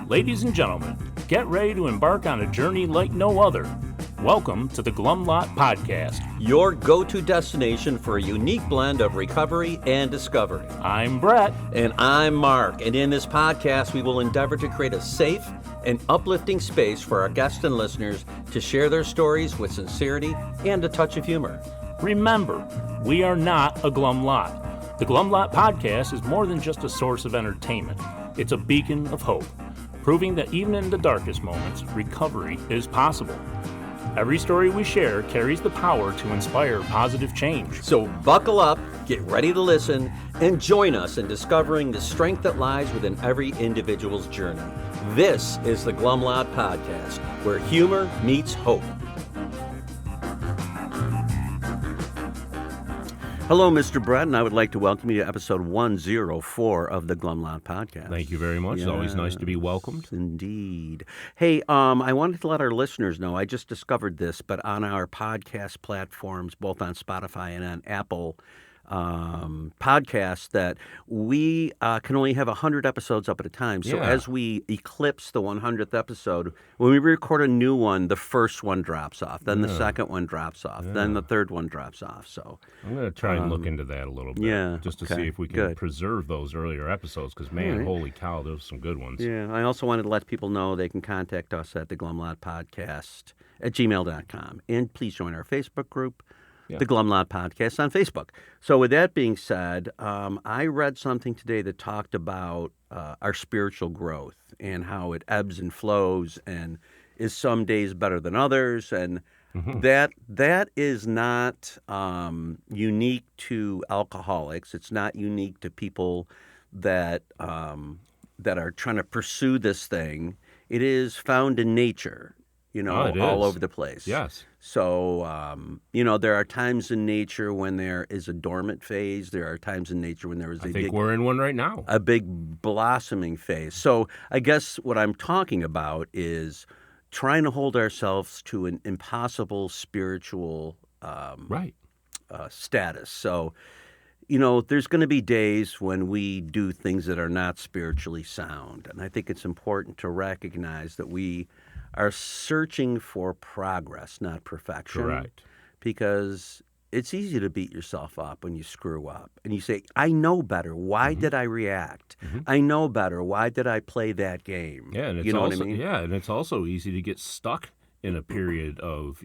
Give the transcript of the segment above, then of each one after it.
Ladies and gentlemen, get ready to embark on a journey like no other. Welcome to the Glum Lot Podcast, your go-to destination for a unique blend of recovery and discovery. I'm Brett. And I'm Mark. And in this podcast, we will endeavor to create a safe and uplifting space for our guests and listeners to share their stories with sincerity and a touch of humor. Remember, we are not a Glum Lot. The Glum Lot Podcast is more than just a source of entertainment. It's a beacon of hope, proving that even in the darkest moments, recovery is possible. Every story we share carries the power to inspire positive change. So buckle up, get ready to listen, and join us in discovering the strength that lies within every individual's journey. This is the Glum Lot Podcast, where humor meets hope. Hello, Mr. Brett, and I would like to welcome you to episode 104 of the Glum Lot Podcast. Thank you very much. It's always nice to be welcomed. Indeed. Hey, I wanted to let our listeners know, I just discovered this, but on our podcast platforms, both on Spotify and on Apple podcasts, that we can only have 100 episodes up at a time. So as we eclipse the 100th episode, when we record a new one, the first one drops off, then the second one drops off, then the third one drops off. So I'm going to try and look into that a little bit, just to see if we can preserve those earlier episodes, because, man, holy cow, those are some good ones. Yeah, I also wanted to let people know they can contact us at the Glum Lot Podcast at gmail.com. And please join our Facebook group, the Glum Lot Podcast on Facebook. So with that being said, I read something today that talked about our spiritual growth and how it ebbs and flows and is some days better than others. And that is not unique to alcoholics. It's not unique to people that are trying to pursue this thing. It is found in nature, all over the place. Yes. So, there are times in nature when there is a dormant phase. There are times in nature when there is we're in one right now. A big blossoming phase. So I guess what I'm talking about is trying to hold ourselves to an impossible spiritual status. So, there's going to be days when we do things that are not spiritually sound. And I think it's important to recognize that we are searching for progress, not perfection. Correct. Because it's easy to beat yourself up when you screw up. And you say, I know better. Why did I react? I know better. Why did I play that game? Yeah, and it's know also, what I mean? Yeah, and it's also easy to get stuck in a period of,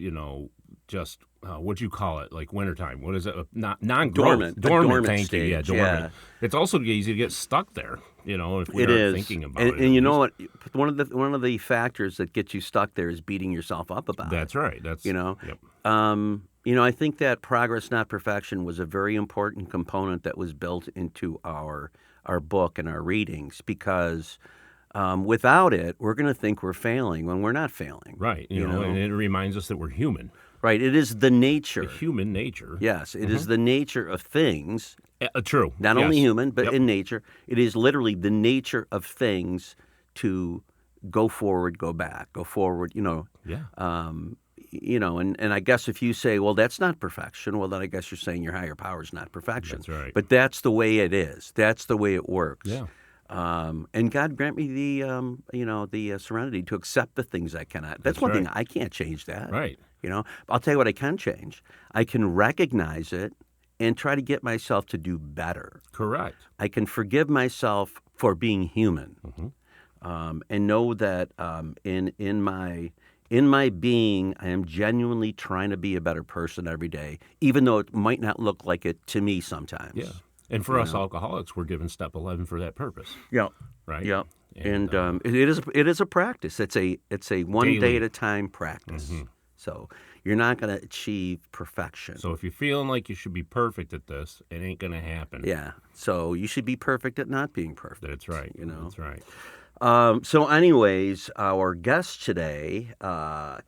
just, what'd you call it? Like wintertime. What is it? Non-growth. Dormant. Thank stage. you. Yeah, dormant. Yeah. It's also easy to get stuck there, if we aren't thinking about it. And you know what? One of the factors that gets you stuck there is beating yourself up about it. That's right. Yep. I think that progress, not perfection, was a very important component that was built into our book and our readings, because without it, we're going to think we're failing when we're not failing. Right. And it reminds us that we're human. Right. It is the nature. Human nature. Yes. It is the nature of things. True. Not only human, but in nature. It is literally the nature of things to go forward, go back, go forward, Yeah. And I guess if you say, well, that's not perfection, well, then I guess you're saying your higher power is not perfection. That's right. But that's the way it is. That's the way it works. Yeah. And God grant me the serenity to accept the things I cannot. That's one thing. I can't change that. Right. I'll tell you what I can change. I can recognize it and try to get myself to do better. Correct. I can forgive myself for being human, and know that in my being, I am genuinely trying to be a better person every day, even though it might not look like it to me sometimes. Yeah. And for us alcoholics, we're given step 11 for that purpose. Yeah. Right. Yeah. And it is a practice. It's a one daily. Day at a time practice. So you're not going to achieve perfection. So if you're feeling like you should be perfect at this, it ain't going to happen. Yeah. So you should be perfect at not being perfect. That's right. That's right. So anyways, our guest today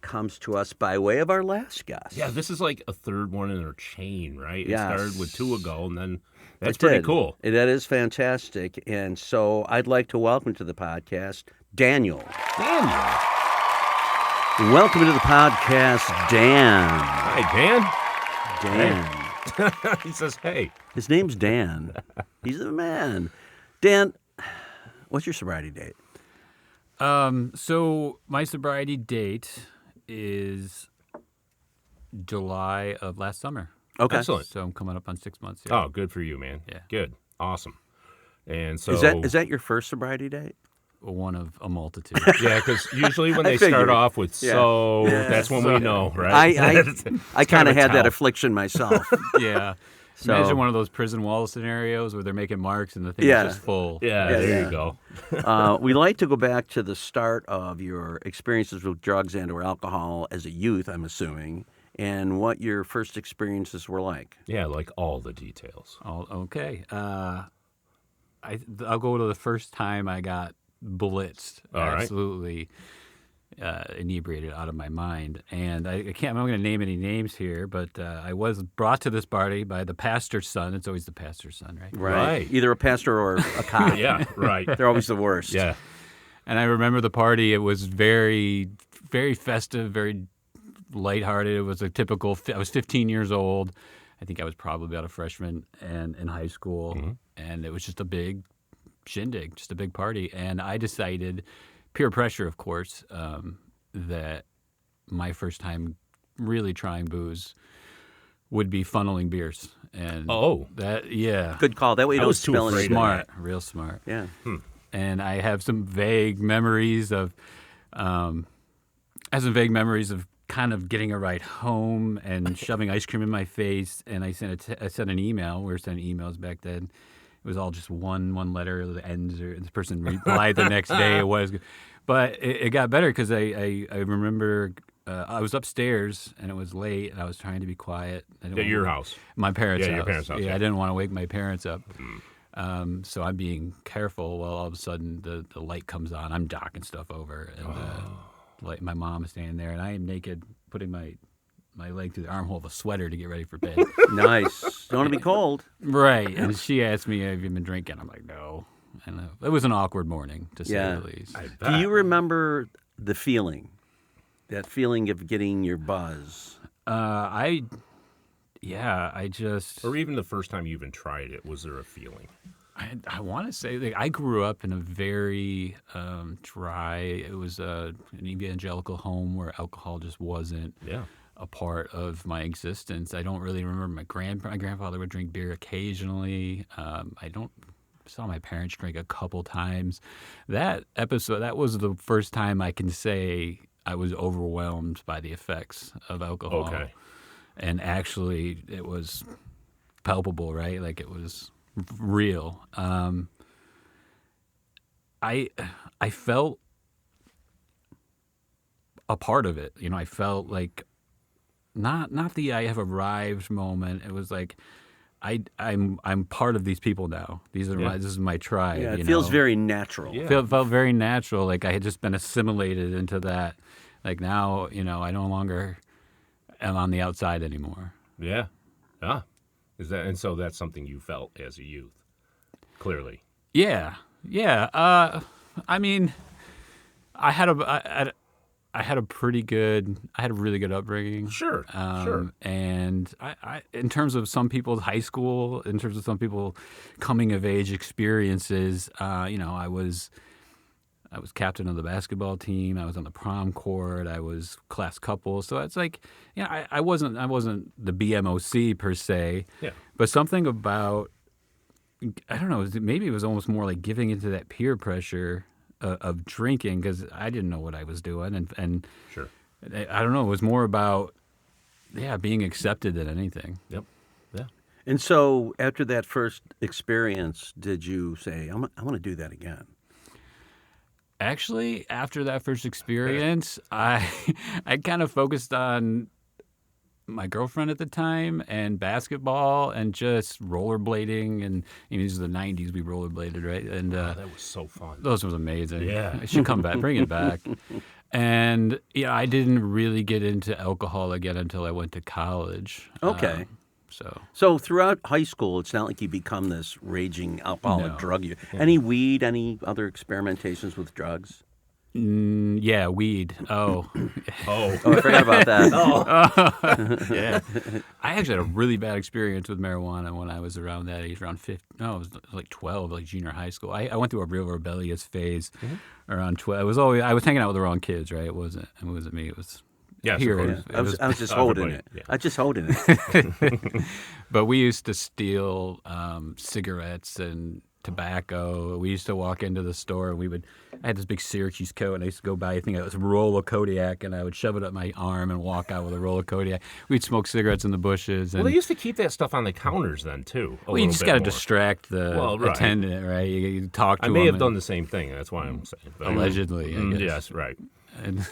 comes to us by way of our last guest. Yeah, this is like a third one in our chain, right? Yes. It started with two ago, and then that's pretty cool. That is fantastic. And so I'd like to welcome to the podcast Daniel. Welcome to the podcast, Dan. Hi, Dan. Dan. Hey. He says, hey. His name's Dan. He's the man. Dan, what's your sobriety date? So my sobriety date is July of last summer. Okay. Excellent. So I'm coming up on 6 months here. Oh, good for you, man. Yeah. Good. Awesome. And so Is that your first sobriety date? One of a multitude. yeah, because usually when I they start figured. off with Yeah. Yeah. that's when we know, right? I kind of a had that tell. affliction myself. Yeah. So- Imagine one of those prison wall scenarios where they're making marks and the thing Yeah. is just full. Yeah, Yeah, there yeah. you go. We like to go back to the start of your experiences with drugs and or alcohol as a youth, I'm assuming, and what your first experiences were like. Yeah, like all the details. Oh, okay. I'll go to the first time I got blitzed. All right. Absolutely inebriated out of my mind. And I'm not going to name any names here, but I was brought to this party by the pastor's son. It's always the pastor's son, right? Right. Either a pastor or a cop. Yeah, right. They're always the worst. Yeah. And I remember the party. It was very, very festive, very lighthearted. It was a typical. I was 15 years old. I think I was probably about a freshman and in high school, and it was just a big shindig, just a big party. And I decided, peer pressure, of course, that my first time really trying booze would be funneling beers. And yeah, Good call. That way you I don't was too spill afraid anything. of smart, real smart. Yeah. And I have some vague memories of, kind of getting a ride home and shoving ice cream in my face. And I sent an email. We were sending emails back then. It was all just one letter that ends, or this person replied the next day. It was, but it got better because I remember I was upstairs and it was late and I was trying to be quiet. At your house. My parents' Yeah, house. your parents' house, Yeah, yeah. I didn't want to wake my parents up. So I'm being careful. Well, all of a sudden the light comes on. I'm docking stuff over, and like my mom is standing there, and I am naked, putting my leg through the armhole of a sweater to get ready for bed. Nice. Don't want to be cold. Right. And she asked me, "Have you been drinking?" I'm like, "No." And it was an awkward morning, to say Yeah. the least. Do you remember the feeling? That feeling of getting your buzz? I just. Or even the first time you even tried it, was there a feeling? I want to say that I grew up in a very dry. It was an evangelical home where alcohol just wasn't a part of my existence. I don't really remember my grandfather would drink beer occasionally. I saw my parents drink a couple times. That was the first time I can say I was overwhelmed by the effects of alcohol. Okay. And actually, it was palpable, right? Like it was real. I felt a part of it. You know, I felt like not the I have arrived moment. It was like I'm part of these people now. This is my tribe. Yeah, it you feels know? very natural. Yeah. Felt very natural. Like I had just been assimilated into that. Like now, you know, I no longer am on the outside anymore. Yeah. So that's something you felt as a youth, clearly. Yeah. I mean, I had a really good upbringing. Sure. And I, in terms of some people's high school, in terms of some people coming of age experiences, you know, I was captain of the basketball team. I was on the prom court. I was class couple. So it's like, you know, I wasn't the BMOC per se. Yeah. But something about, I don't know, maybe it was almost more like giving into that peer pressure of drinking, because I didn't know what I was doing, and Sure. I don't know. It was more about being accepted than anything. Yep. Yeah. And so after that first experience, did you say, I want to do that again? Actually, after that first experience, I kind of focused on my girlfriend at the time and basketball and just rollerblading. And you know, these are the 90s, we rollerbladed, right? And That was so fun. those was amazing. Yeah. I should come back, bring it back. And I didn't really get into alcohol again until I went to college. Okay. So So throughout high school, it's not like you become this raging alcoholic No. drug user. Any weed, any other experimentations with drugs? Yeah, weed. Oh. Oh, I forgot about that. Yeah. I actually had a really bad experience with marijuana when I was around that age, around 15. No, I was like 12, like junior high school. I went through a real rebellious phase around 12. I was hanging out with the wrong kids, right? It wasn't me. It was here. I was just holding it. Yeah. I was just holding it. But we used to steal cigarettes and tobacco. We used to walk into the store and I had this big Syracuse coat and I used to go buy, I think it was a roll of Kodiak, and I would shove it up my arm and walk out with a roll of Kodiak. We'd smoke cigarettes in the bushes. And, well, they used to keep that stuff on the counters then, too. Well, you just got to distract the attendant, right? You talk to I them. may have done the same thing. That's why I'm saying. But, allegedly, I guess. Yes, right. And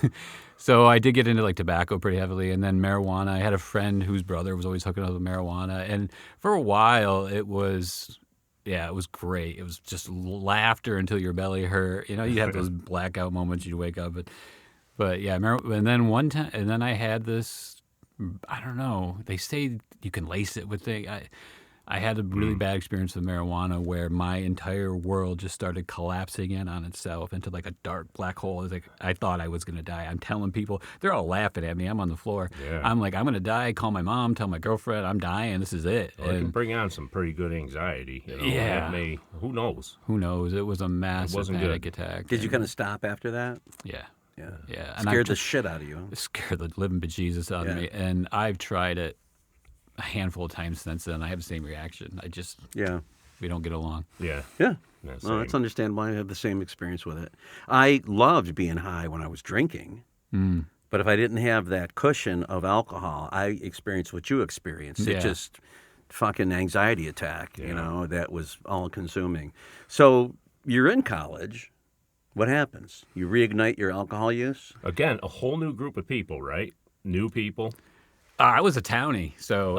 so I did get into like tobacco pretty heavily, and then marijuana. I had a friend whose brother was always hooking up with marijuana, and for a while it was great. It was just laughter until your belly hurt. You have those blackout moments. You'd wake up, but yeah. And then one time, and then I had this. I don't know. They say you can lace it with things. I had a really bad experience with marijuana where my entire world just started collapsing in on itself into like a dark black hole. It was like I thought I was going to die. I'm telling people, they're all laughing at me. I'm on the floor. Yeah. I'm like, I'm going to die. Call my mom, tell my girlfriend I'm dying. This is it. Well, it can bring on some pretty good anxiety. Yeah. Who knows? Who knows? It was a massive panic attack. Did you kind of stop after that? Yeah. Yeah. Scared the shit out of you. It scared the living bejesus out of me. And I've tried it a handful of times since then. I have the same reaction. We don't get along. Yeah. Well, that's understandable. I have the same experience with it. I loved being high when I was drinking, but if I didn't have that cushion of alcohol, I experienced what you experienced. It just fucking anxiety attack, that was all-consuming. So you're in college. What happens? You reignite your alcohol use? Again, a whole new group of people, right? New people. I was a townie, so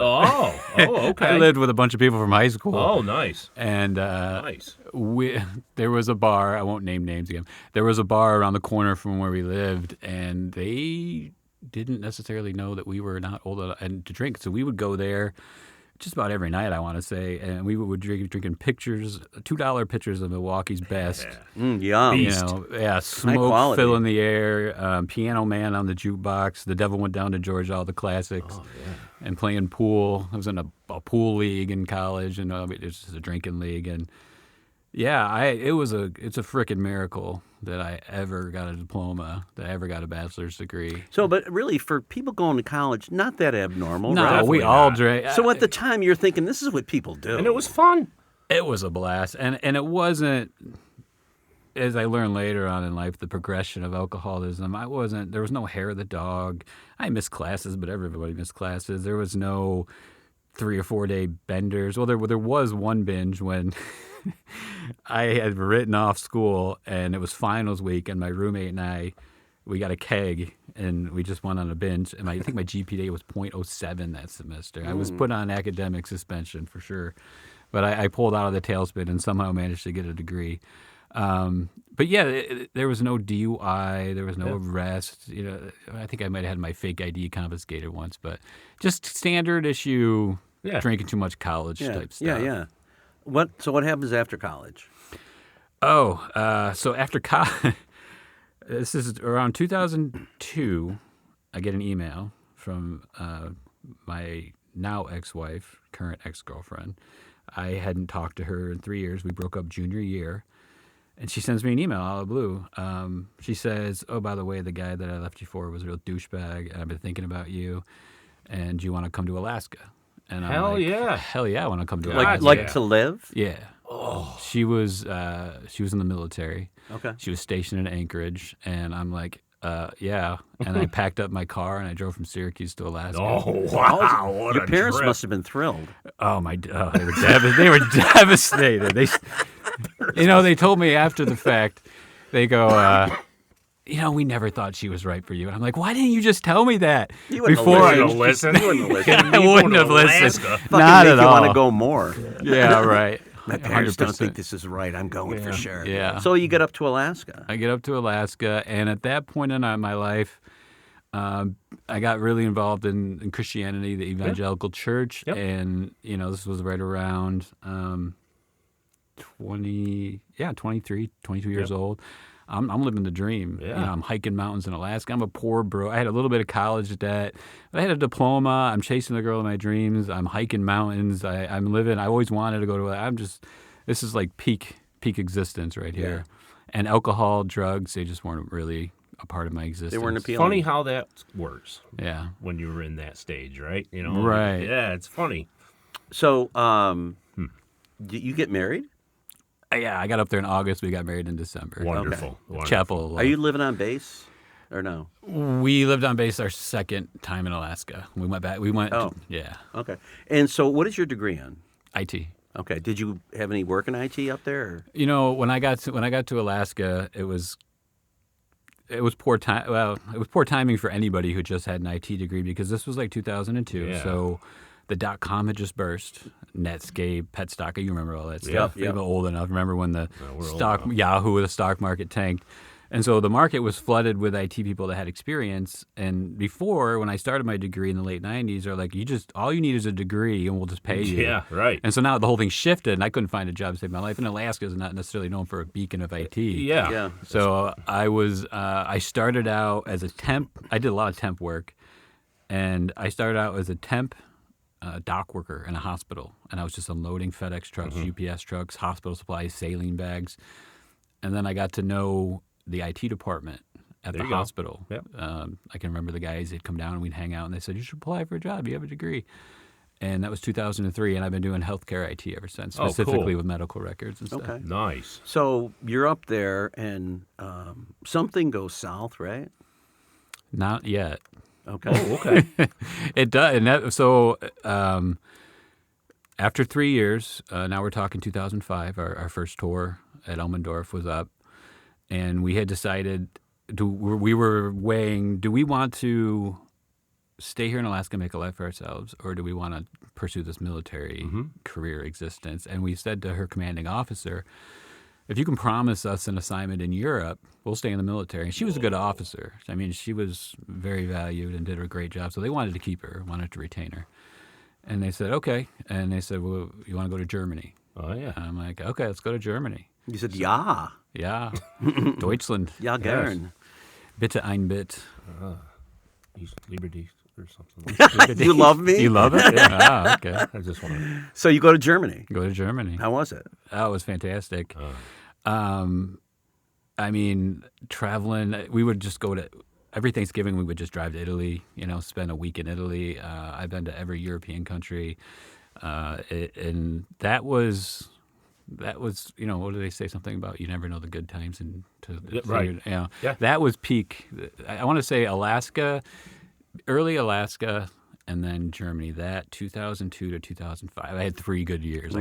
okay. I lived with a bunch of people from high school. Oh, nice. And nice. There was a bar. I won't name names again. There was a bar around the corner from where we lived, and they didn't necessarily know that we were not old enough to drink. So we would go there just about every night, I want to say, and we would drinking pictures, $2 pictures of Milwaukee's best. Yum. Smoke filling the air, Piano Man on the jukebox, The Devil Went Down to Georgia, all the classics, and playing pool. I was in a pool league in college, and it's just a drinking league, and it's a frickin' miracle that I ever got a diploma, that I ever got a bachelor's degree. So, but really, for people going to college, not that abnormal, no, right? No, we all drank. So at the time, you're thinking, this is what people do. And it was fun. It was a blast. And it wasn't, as I learned later on in life, the progression of alcoholism. There was no hair of the dog. I missed classes, but everybody missed classes. There was no 3 or 4 day benders. Well, there was one binge when I had written off school and it was finals week, and my roommate and we got a keg and we just went on a binge. And I think my GPA was .07 that semester. I was put on academic suspension for sure, but I pulled out of the tailspin and somehow managed to get a degree. But there was no DUI, there was no arrest. I think I might have had my fake ID confiscated once, but just standard issue drinking too much college type stuff. Yeah. So what happens after college? So after college, this is around 2002, I get an email from my now ex-wife, current ex-girlfriend. I hadn't talked to her in 3 years. We broke up junior year. And she sends me an email out of the blue. She says, oh, by the way, the guy that I left you for was a real douchebag, and I've been thinking about you, and do you want to come to Alaska? And Hell yeah, I want to come to Alaska. Like to live? Yeah. Oh. She was in the military. Okay. She was stationed in Anchorage, and I'm like, yeah. And I packed up my car and I drove from Syracuse to Alaska. Oh, wow. What Your a parents trip. must have been thrilled. Oh, they were devastated. They told me after the fact, they go, we never thought she was right for you. And I'm like, why didn't you just tell me that before I listened? You wouldn't have listened. I wouldn't have listened. Not at all. You want to go more. Yeah, right. My parents don't think this is right. I'm going for sure. Yeah. So you get up to Alaska. I get up to Alaska, and at that point in my life, I got really involved in Christianity, the evangelical church, and this was right around 22 years old. I'm living the dream. Yeah. You know, I'm hiking mountains in Alaska. I'm a poor bro. I had a little bit of college debt, but I had a diploma. I'm chasing the girl of my dreams. I'm hiking mountains. I'm living. I always wanted to go to. This is like peak existence right here. Yeah. And alcohol, drugs, they just weren't really a part of my existence. They weren't appealing. Funny how that works. Yeah. When you were in that stage, right? You know. Right. Yeah, it's funny. So, did you get married? Yeah, I got up there in August. We got married in December. Wonderful. Wonderful. Chapel. Are you living on base or no? We lived on base our second time in Alaska. We went back. Oh. Yeah. Okay. And so, what is your degree on? IT. Okay. Did you have any work in IT up there? Or? You know, when I got to Alaska, it was poor time. Well, it was poor timing for anybody who just had an IT degree because this was like 2002. Yeah. So the .com had just burst. Netscape, Petstock, you remember all that stuff. Yep. You're old enough. Remember when the we're old stock enough. Yahoo, the stock market tanked. And so the market was flooded with IT people that had experience. And before, when I started my degree in the late 90s, they're like, all you need is a degree and we'll just pay you. Yeah, right. And so now the whole thing shifted and I couldn't find a job to save my life. And Alaska is not necessarily known for a beacon of IT. Yeah. Yeah. So I started out as a temp. I did a lot of temp work. And I started out as a temp dock worker in a hospital. And I was just unloading FedEx trucks, UPS trucks, hospital supplies, saline bags. And then I got to know the IT department at There the you go. hospital. Yep. I can remember the guys, they'd come down and we'd hang out and they said, you should apply for a job. You have a degree. And that was 2003. And I've been doing healthcare IT ever since, Oh, specifically cool. with medical records and stuff. Okay. Nice. So you're up there, and something goes south, right? Not yet. Okay. Oh, okay. It does. And after 3 years, now we're talking 2005, our first tour at Elmendorf was up. And we had decided, we were weighing, do we want to stay here in Alaska and make a life for ourselves, or do we want to pursue this military career existence? And we said to her commanding officer, if you can promise us an assignment in Europe, we'll stay in the military. And she was a good officer. I mean, she was very valued and did a great job. So they wanted to keep her, wanted to retain her. And they said, okay. And they said, well, you want to go to Germany? Oh, yeah. And I'm like, okay, let's go to Germany. You said, yeah. Yeah. Deutschland. Ja, gern. Bitte ein Bit. East Liberty or something. You love me? You love it? Ah, okay. I just want to. So you go to Germany. Go to Germany. How was it? Oh, it was fantastic. I mean, traveling, we would just go to, every Thanksgiving we would just drive to Italy, spend a week in Italy. I've been to every European country. And that was, what do they say? Something about you never know the good times. Right. Yeah. That was peak. I want to say Alaska, early Alaska, and then Germany. That 2002 to 2005. I had 3 good years.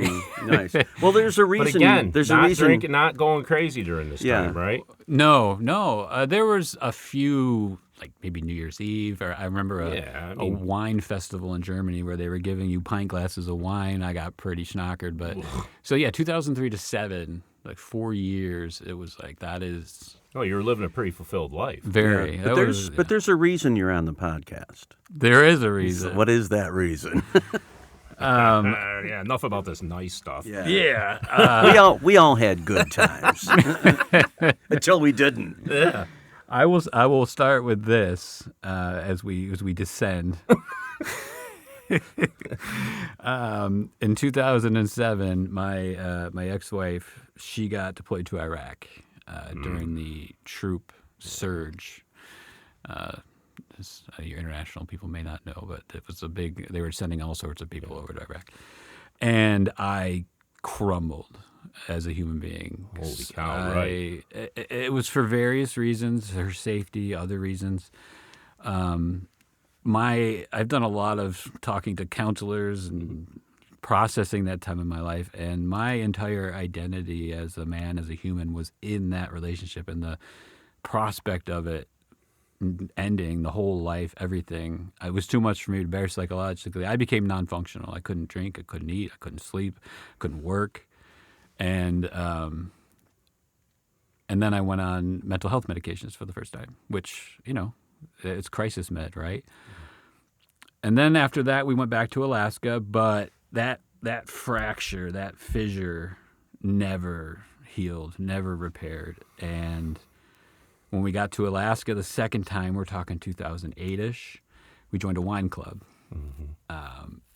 Nice. Well, there's a reason. But again, there's not a reason. drinking, not going crazy during this time, right? No. There was a few, like maybe New Year's Eve, or I remember a wine festival in Germany where they were giving you pint glasses of wine. I got pretty schnockered, but so yeah, 2003 to 7, like 4 years. It was like that is. Oh, you were living a pretty fulfilled life. Very. Yeah. But there's a reason you're on the podcast. There is a reason. What is that reason? Yeah, enough about this nice stuff. Yeah. we all had good times until we didn't. Yeah. I will start with this as we descend. In 2007, my ex-wife, she got deployed to Iraq during the troop surge. Your international people may not know, but it was they were sending all sorts of people over to Iraq. And I crumbled as a human being. Holy cow, right. It was for various reasons, her safety, other reasons. I've done a lot of talking to counselors and processing that time in my life, and my entire identity as a man, as a human, was in that relationship, and the prospect of it ending, the whole life, everything. It was too much for me to bear psychologically. I became non-functional. I couldn't drink, I couldn't eat, I couldn't sleep, couldn't work. And then I went on mental health medications for the first time, which, it's crisis med, right? And then after that, we went back to Alaska, but that fracture, that fissure never healed, never repaired. And when we got to Alaska the second time, we're talking 2008-ish, we joined a wine club.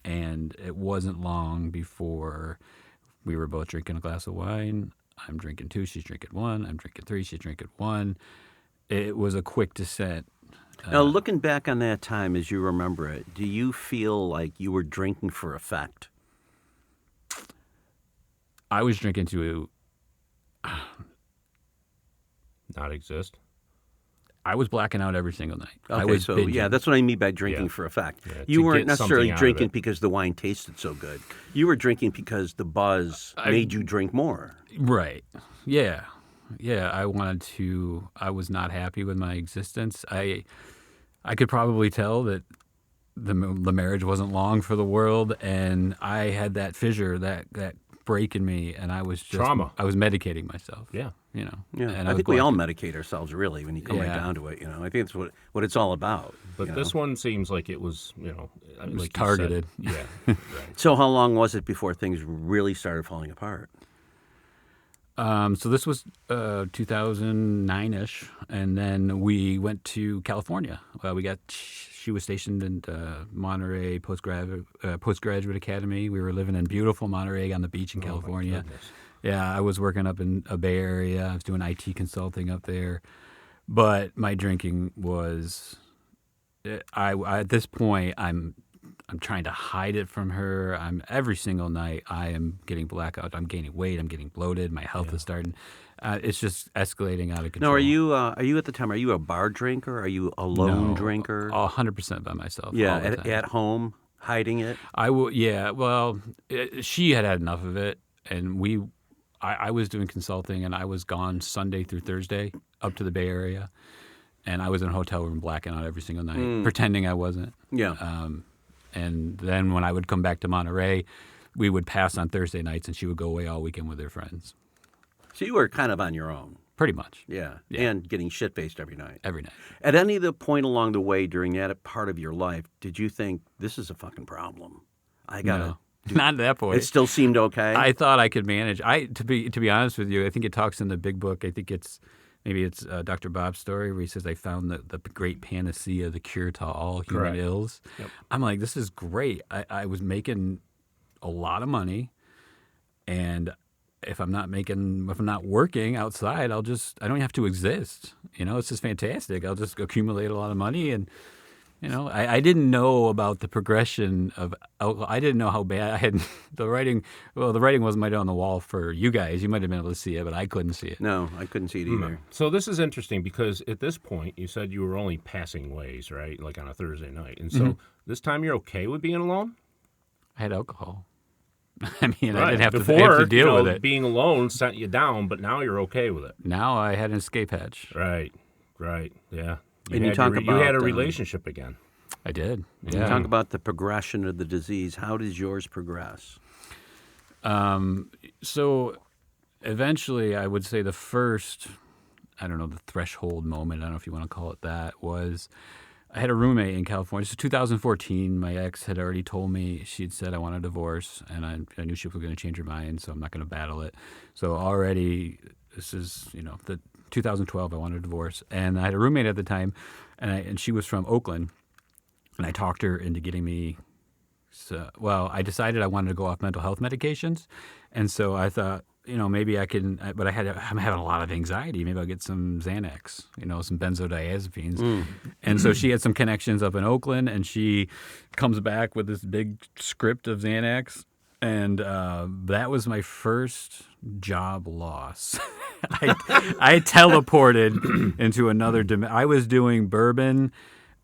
And it wasn't long before we were both drinking a glass of wine. I'm drinking 2, she's drinking 1. I'm drinking 3, she's drinking 1. It was a quick descent. Now, looking back on that time as you remember it, do you feel like you were drinking for effect? I was drinking to Not exist. I was blacking out every single night. Okay, I was so binging. that's what I mean by drinking Yeah. for effect. Yeah, You to weren't get necessarily something out of drinking it. because the wine tasted so good. You were drinking because the buzz made you drink more. Right. Yeah. Yeah. I was not happy with my existence. I could probably tell that the marriage wasn't long for the world, and I had that fissure, that break in me, and I was just Trauma. I was medicating myself. Yeah. You know. Yeah, And I was think we all blacking- medicate ourselves, really, when you come right Yeah. down to it. I think it's what it's all about. But you this know? one seems like it was, was like you said. targeted. Yeah. Right. So how long was it before things really started falling apart? So this was 2009-ish, and then we went to California. She was stationed in Monterey Postgraduate Academy. We were living in beautiful Monterey on the beach in California. goodness. Yeah, I was working up in a Bay Area. I was doing IT consulting up there, but my drinking was. I at this point I'm trying to hide it from her. Every single night I am getting blackout. I'm gaining weight. I'm getting bloated. My health is starting. It's just escalating out of control. No, are you at the time? Are you a bar drinker? Are you a lone drinker? 100% by myself. Yeah, all the time. at home, hiding it. I will. Yeah. Well, she had enough of it, and I was doing consulting, and I was gone Sunday through Thursday up to the Bay Area, and I was in a hotel room blacking out every single night, pretending I wasn't. Yeah. And then when I would come back to Monterey, we would pass on Thursday nights, and she would go away all weekend with her friends. So you were kind of on your own. Pretty much. Yeah. Yeah. And getting shit-faced every night. Every night. At any of the point along the way during that part of your life, did you think, this is a fucking problem? I got to... No. Not at that point. It still seemed okay? I thought I could manage. To be honest with you, I think it talks in the big book. I think it's Dr. Bob's story where he says, I found the great panacea, the cure to all human Correct. ills. Yep. I'm like, this is great. I was making a lot of money, and if I'm not working outside, I don't have to exist. It's just fantastic. I'll just accumulate a lot of money, and I didn't know about the progression of alcohol. I didn't know how bad I had the writing. Well, the writing might on the wall for you guys. You might have been able to see it, but I couldn't see it. No, I couldn't see it either. So this is interesting because at this point you said you were only passing ways, right? Like on a Thursday night. And so this time you're okay with being alone? I had alcohol. I mean, I Right. didn't have Before, to deal with it. being alone sent you down, but now you're okay with it. Now I had an escape hatch. Right. Yeah. And you had talk you about, had a relationship again. I did. You Yeah. talk about the progression of the disease. How does yours progress? So eventually, I would say the first, the threshold moment, I don't know if you want to call it that, was I had a roommate in California. This is 2014. My ex had already told me, she'd said, I want a divorce, and I knew she was going to change her mind, so I'm not going to battle it. So already, this is, the 2012, I wanted a divorce. And I had a roommate at the time, and she was from Oakland, and I talked her into getting me. I decided I wanted to go off mental health medications, and so I thought, maybe I can. But I'm having a lot of anxiety. Maybe I'll get some Xanax, some benzodiazepines. And so she had some connections up in Oakland, and she comes back with this big script of Xanax, and that was my first job loss. I teleported into another dimension. I was doing bourbon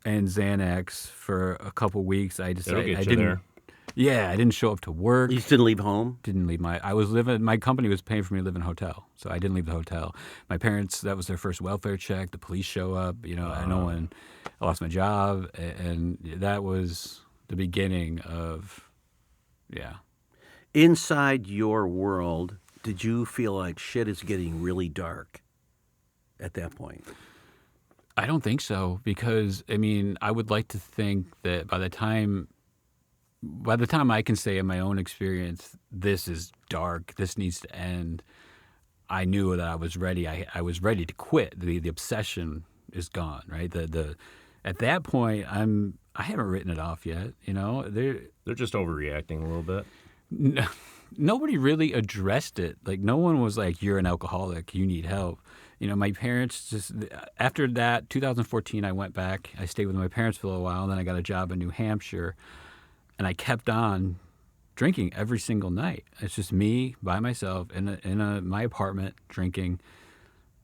and Xanax for a couple weeks. I decided It'll get I you didn't. there. Yeah, I didn't show up to work. You just didn't leave home? Didn't leave my company was paying for me to live in a hotel, so I didn't leave the hotel. My parents, that was their first welfare check. The police show up, I lost my job, and that was the beginning of, yeah. Inside your world, did you feel like shit is getting really dark at that point? I don't think so, because I would like to think that by the time I can say in my own experience, this is dark, this needs to end, I knew that I was ready. I was ready to quit. The obsession is gone, right? At that point, I haven't written it off yet. They're just overreacting a little bit. Nobody really addressed it. Like, no one was like, "You're an alcoholic. You need help." My parents just, after that, 2014, I went back. I stayed with my parents for a little while, and then I got a job in New Hampshire, and I kept on drinking every single night. It's just me by myself in my apartment drinking.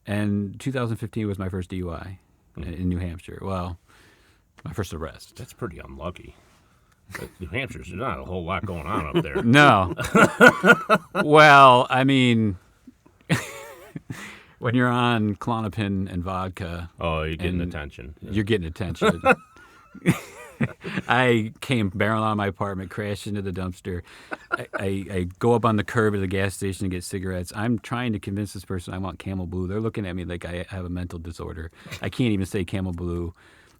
And 2015 was my first DUI in New Hampshire. Well, my first arrest. That's pretty unlucky. New Hampshire's not a whole lot going on up there. No. Well, I mean, when you're on Klonopin and vodka. Oh, you're getting attention. Yeah. You're getting attention. I came barreling out of my apartment, crashed into the dumpster. I go up on the curb at the gas station to get cigarettes. I'm trying to convince this person I want Camel Blue. They're looking at me like I have a mental disorder. I can't even say Camel Blue.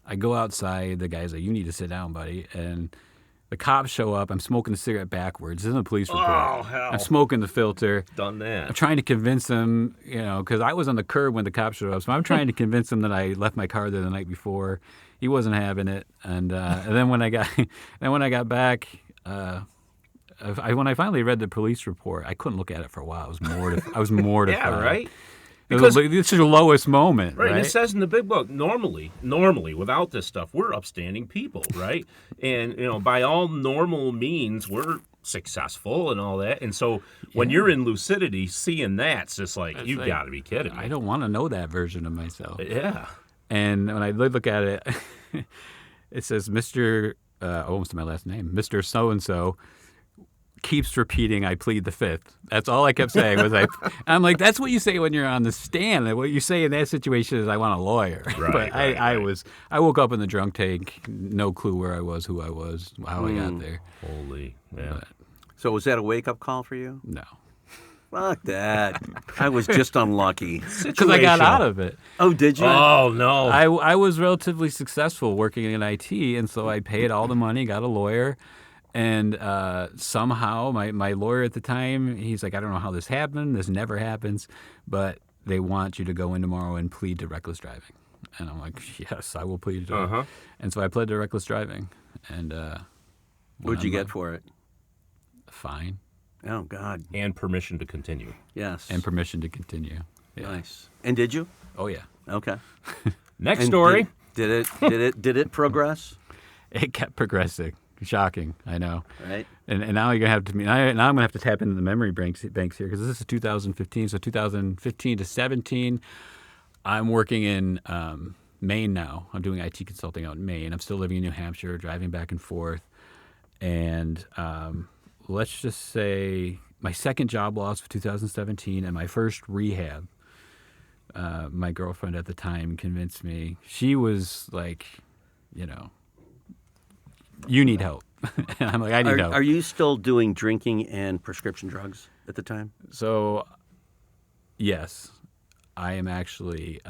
I go outside. The guy's like, "You need to sit down, buddy." And the cops show up. I'm smoking the cigarette backwards. This isn't a police report. Oh, hell. I'm smoking the filter. Done I'm that. trying to convince them, because I was on the curb when the cops showed up. So I'm trying to convince them that I left my car there the night before. He wasn't having it. And then when I got back, when I finally read the police report, I couldn't look at it for a while. I was mortified. Yeah, right? Because this is your lowest moment, right? And it says in the big book, normally, without this stuff, we're upstanding people, right? And, by all normal means, we're successful and all that. And so when you're in lucidity, seeing that's just like, you've got to be kidding me. I don't want to know that version of myself. Yeah. And when I look at it, it says, Mr. Almost my last name, Mr. So-and-so, keeps repeating, "I plead the fifth." That's all I kept saying was I'm like, that's what you say when you're on the stand. And what you say in that situation is, "I want a lawyer." Right, but right. I woke up in the drunk tank, no clue where I was, who I was, how I got there. Holy, yeah. But So was that a wake-up call for you? no. Fuck that. I was just unlucky. Because I got out of it. Oh, did you? Oh, no. I was relatively successful working in IT, and so I paid all the money, got a lawyer. And somehow my lawyer at the time, he's like, "I don't know how this happened. This never happens, but they want you to go in tomorrow and plead to reckless driving." And I'm like, "Yes, I will plead to it." And so I pled to reckless driving. And What'd you get for it? Fine. Oh, God. And permission to continue. Yes. And permission to continue. Yeah. Nice. And did you? Oh, yeah. Okay. Next And story. Did it progress? It kept progressing. Shocking, I know. Right. And now you're gonna have to. Now I'm gonna have to tap into the memory banks here, because this is 2015. So 2015 to 17, I'm working in Maine now. I'm doing IT consulting out in Maine. I'm still living in New Hampshire, driving back and forth. And let's just say my second job loss of 2017 and my first rehab. My girlfriend at the time convinced me. She was like, "You need help." And I'm like, "I need help." Are you still doing drinking and prescription drugs at the time? So, yes, I am actually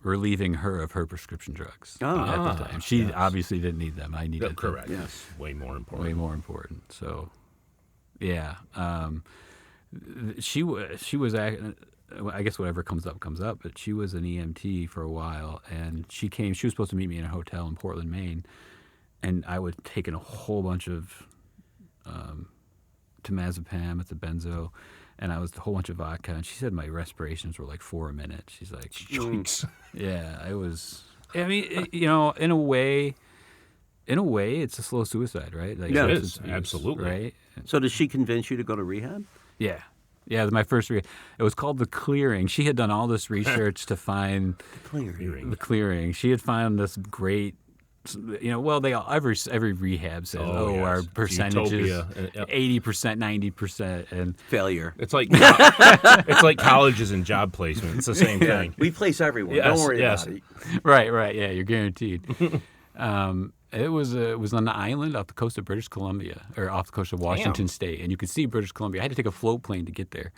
relieving her of her prescription drugs at the time. She obviously didn't need them. I needed them. Correct. Yes. Way more important. Way more important. So, yeah, she was. I guess whatever comes up, comes up. But she was an EMT for a while, and she came. She was supposed to meet me in a hotel in Portland, Maine. And I would take in a whole bunch of temazepam, it's a benzo, and I was a whole bunch of vodka. And she said my respirations were like 4 a minute. She's like, Yikes. "Yeah, I was." I mean, in a way, it's a slow suicide, right? Like, Yeah, it substance is. abuse, Absolutely. right? So did she convince you to go to rehab? Yeah. Yeah, my first it was called The Clearing. She had done all this research to find Clearing. The Clearing. She had found this great. Every rehab says, yes. Our percentages, Utopia. 80%, 90%, and Failure. It's like colleges and job placement. It's the same thing. We place everyone. Yes, Don't worry yes. about it. right, yeah, you're guaranteed. It was on the island off the coast of British Columbia, or off the coast of Washington State, and you could see British Columbia. I had to take a float plane to get there,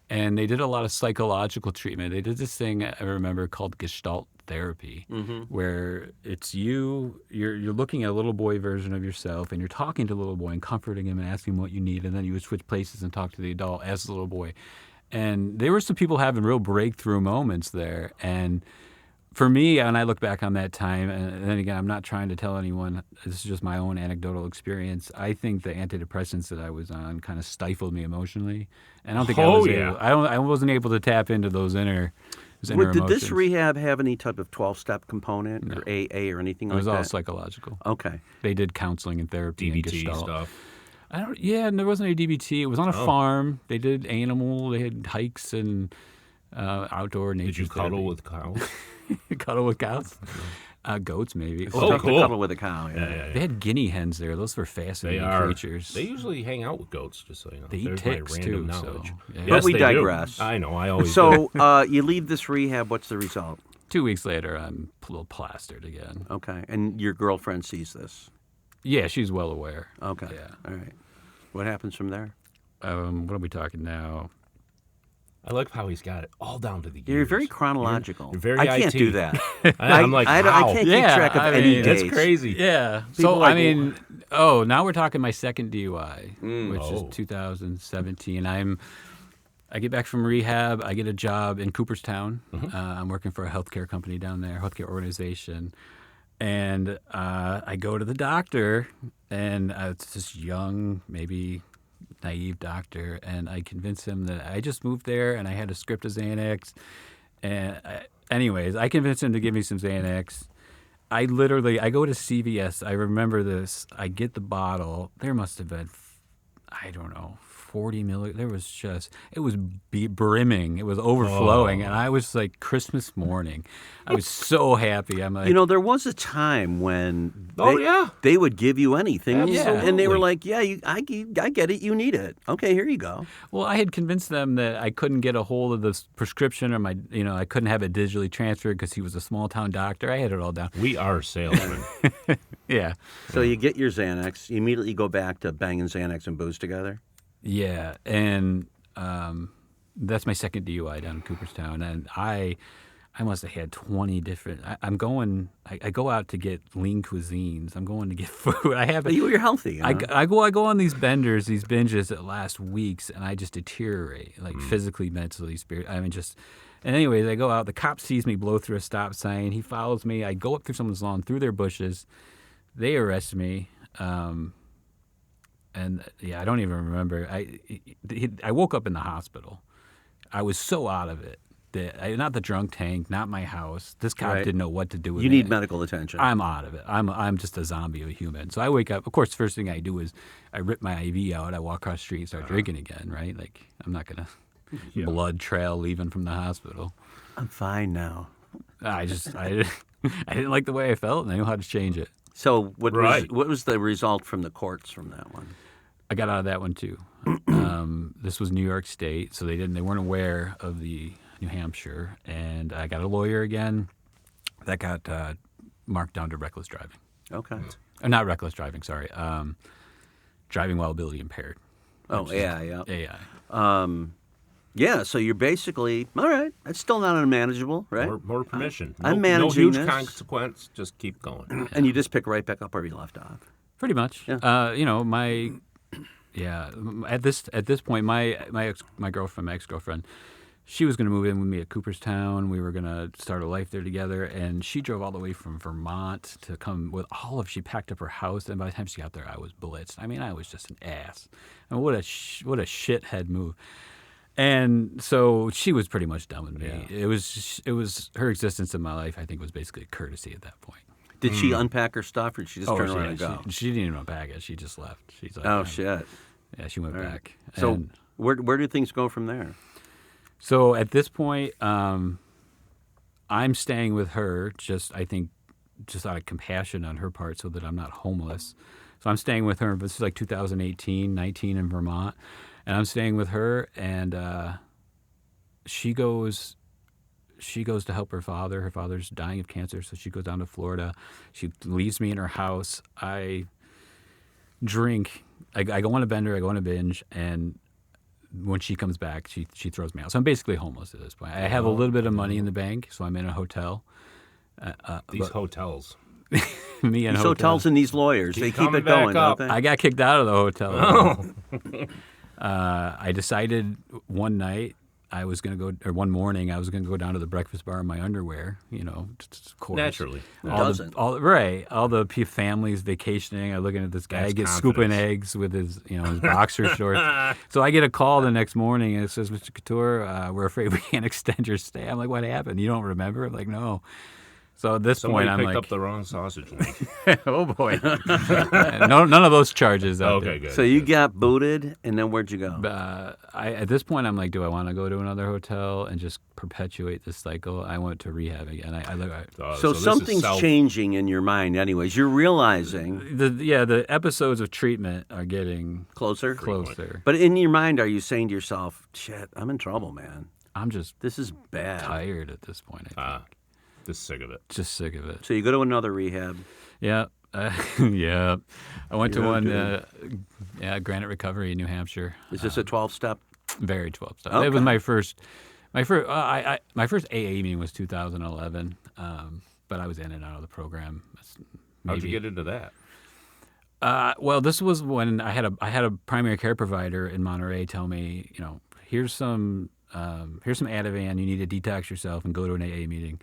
and they did a lot of psychological treatment. They did this thing I remember called Gestalt therapy, where it's you're looking at a little boy version of yourself, and you're talking to the little boy and comforting him and asking him what you need, and then you would switch places and talk to the adult as the little boy. And there were some people having real breakthrough moments there. And for me, and I look back on that time, and then again, I'm not trying to tell anyone, this is just my own anecdotal experience. I think the antidepressants that I was on kind of stifled me emotionally. And I don't think I wasn't able to tap into those inner emotions. Did this rehab have any type of 12-step component or AA or anything like that? It was all psychological. Okay. They did counseling and therapy and DBT Gestalt stuff. And there wasn't any DBT. It was on a farm. They did animal. They had hikes and outdoor nature. Did you cuddle therapy. with cows? Cuddle with cows? Goats, maybe. It's tough to cuddle with a cow. Yeah. They had guinea hens there. Those were fascinating creatures. They usually hang out with goats, just so you know. They eat ticks, too. So, Yes, but we they digress. Do. I know. I always do. So you leave this rehab. What's the result? 2 weeks later, I'm a little plastered again. Okay. And your girlfriend sees this? Yeah, she's well aware. Okay. Yeah. All right. What happens from there? What are we talking now? I like how he's got it all down to the years. You're very chronological. You're very I can't IT. do that. I'm like, I how? can't keep track of any dates. That's crazy. Yeah. People So, like, now we're talking my second DUI, which is 2017. I get back from rehab. I get a job in Cooperstown. I'm working for a healthcare company down there, healthcare organization. And I go to the doctor, and it's this young, maybe naive doctor, and I convince him that I just moved there and I had a script of Xanax. And anyways, I convinced him to give me some Xanax. I go to CVS. I remember this. I get the bottle. There must have been, 40 milligrams. It was brimming. It was overflowing. And I was like Christmas morning. I was so happy. I'm like, there was a time when they would give you anything. Absolutely. And they were like, I get it. You need it. Okay, here you go. Well, I had convinced them that I couldn't get a hold of this prescription or I couldn't have it digitally transferred because he was a small town doctor. I had it all down. We are salesmen. Yeah. So you get your Xanax. You immediately go back to banging Xanax and booze together. Yeah, and that's my second DUI down in Cooperstown, and I must have had 20 different. I go out to get lean cuisines. I'm going to get food. You're healthy. Huh? I go on these benders, these binges that last weeks, and I just deteriorate, like physically, mentally, spiritually. And anyways, I go out. The cop sees me blow through a stop sign. He follows me. I go up through someone's lawn, through their bushes. They arrest me. And I don't even remember. I woke up in the hospital. I was so out of it. Not the drunk tank, not my house. This cop didn't know what to do with me. You need medical attention. I'm out of it. I'm just a zombie of a human. So I wake up. Of course, the first thing I do is I rip my IV out. I walk across the street and start drinking again, right? Like, I'm not going to blood trail leaving from the hospital. I'm fine now. I didn't like the way I felt, and I knew how to change it. So what was the result from the courts from that one? I got out of that one too. This was New York State, so they weren't aware of the New Hampshire, and I got a lawyer again. That got marked down to reckless driving. Okay. Not reckless driving, sorry. Driving while ability impaired. Oh, AI. AI. So you're basically, all right, it's still not unmanageable, right? More permission. I'm managing no huge this. consequence. Just keep going. And you just pick right back up where you left off. Pretty much. Yeah. At this point, my ex-girlfriend, she was going to move in with me at Cooperstown. We were going to start a life there together, and she drove all the way from Vermont to come with she packed up her house, and by the time she got there, I was blitzed. I mean, I was just an ass. I mean, what a shithead move. And so she was pretty much done with me. Yeah. It was her existence in my life, I think, was basically a courtesy at that point. Did she unpack her stuff, or did she just turn around and go? She didn't even unpack it. She just left. She's like, oh, shit. Yeah, she went back. So and where do things go from there? So at this point, I'm staying with her, just out of compassion on her part so that I'm not homeless. So I'm staying with her. This is like 2018, 19 in Vermont. And I'm staying with her, and she goes to help her father. Her father's dying of cancer, so she goes down to Florida. She leaves me in her house. I drink. I go on a bender. I go on a binge, and when she comes back, she throws me out. So I'm basically homeless at this point. I have a little bit of money in the bank, so I'm in a hotel. These hotels. These hotels and these lawyers, they keep it going, don't they? I got kicked out of the hotel. Oh. I decided one night I was going to go, or one morning, I was going to go down to the breakfast bar in my underwear, of course. Naturally. All the families vacationing. I'm looking at this guy That's scooping confidence. eggs with his, his boxer shorts. So I get a call the next morning and it says, Mr. Couture, we're afraid we can't extend your stay. I'm like, what happened? You don't remember? I'm like, no. So at this Somebody point, I'm picked like, up the wrong sausage link. oh boy. None of those charges out there. Okay, good. So you got booted, and then where'd you go? At this point, I'm like, do I want to go to another hotel and just perpetuate this cycle? I went to rehab again. So this is something's changing in your mind, anyways. You're realizing the episodes of treatment are getting closer. But But in your mind, are you saying to yourself, "Shit, I'm in trouble, man. I'm just This is bad." tired at this point. I think. Just sick of it. Just sick of it. So you go to another rehab. Yeah. Yeah. I went to one, good. Granite Recovery in New Hampshire. Is this a 12-step? Very 12 step. Okay. It was my first AA meeting was 2011, but I was in and out of the program. How'd you get into that? Well, this was when I had a primary care provider in Monterey tell me, here's some Ativan. You need to detox yourself and go to an AA meeting.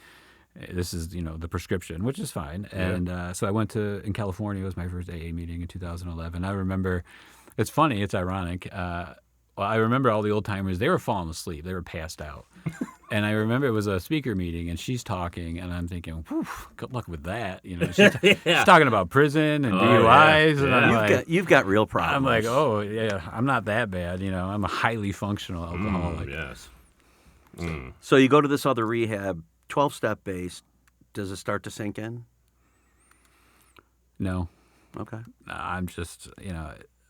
This is, the prescription, which is fine. And so I went in California. It was my first AA meeting in 2011. I remember, it's funny, it's ironic. I remember all the old timers, they were falling asleep. They were passed out. And I remember it was a speaker meeting, and she's talking, and I'm thinking, whew, good luck with that. She's talking about prison and DUIs. And I'm You've got real problems. I'm like, oh, yeah, I'm not that bad. I'm a highly functional alcoholic. Yes. So you go to this other rehab, 12-step based. Does it start to sink in? No. Okay. I'm just,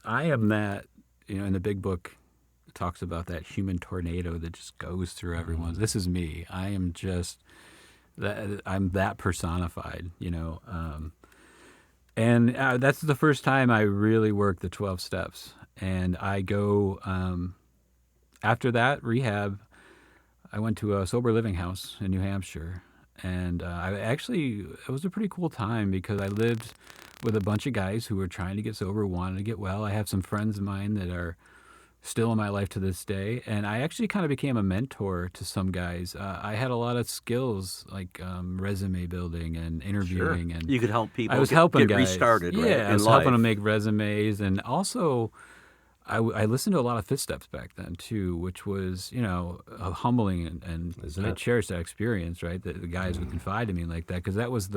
I am that, in the big book, it talks about that human tornado that just goes through everyone. This is me. I am just, I'm that personified, and that's the first time I really worked the 12 steps. And I go, after that rehab, I went to a sober living house in New Hampshire, and it was a pretty cool time because I lived with a bunch of guys who were trying to get sober, wanted to get well. I have some friends of mine that are still in my life to this day, and I actually kind of became a mentor to some guys. I had a lot of skills like resume building and interviewing, and you could help people. I was helping get guys restarted. Right, I was helping them make resumes, and also I listened to a lot of Footsteps back then too, which was humbling, and I cherished that experience. Right, the guys would confide in me like that because that was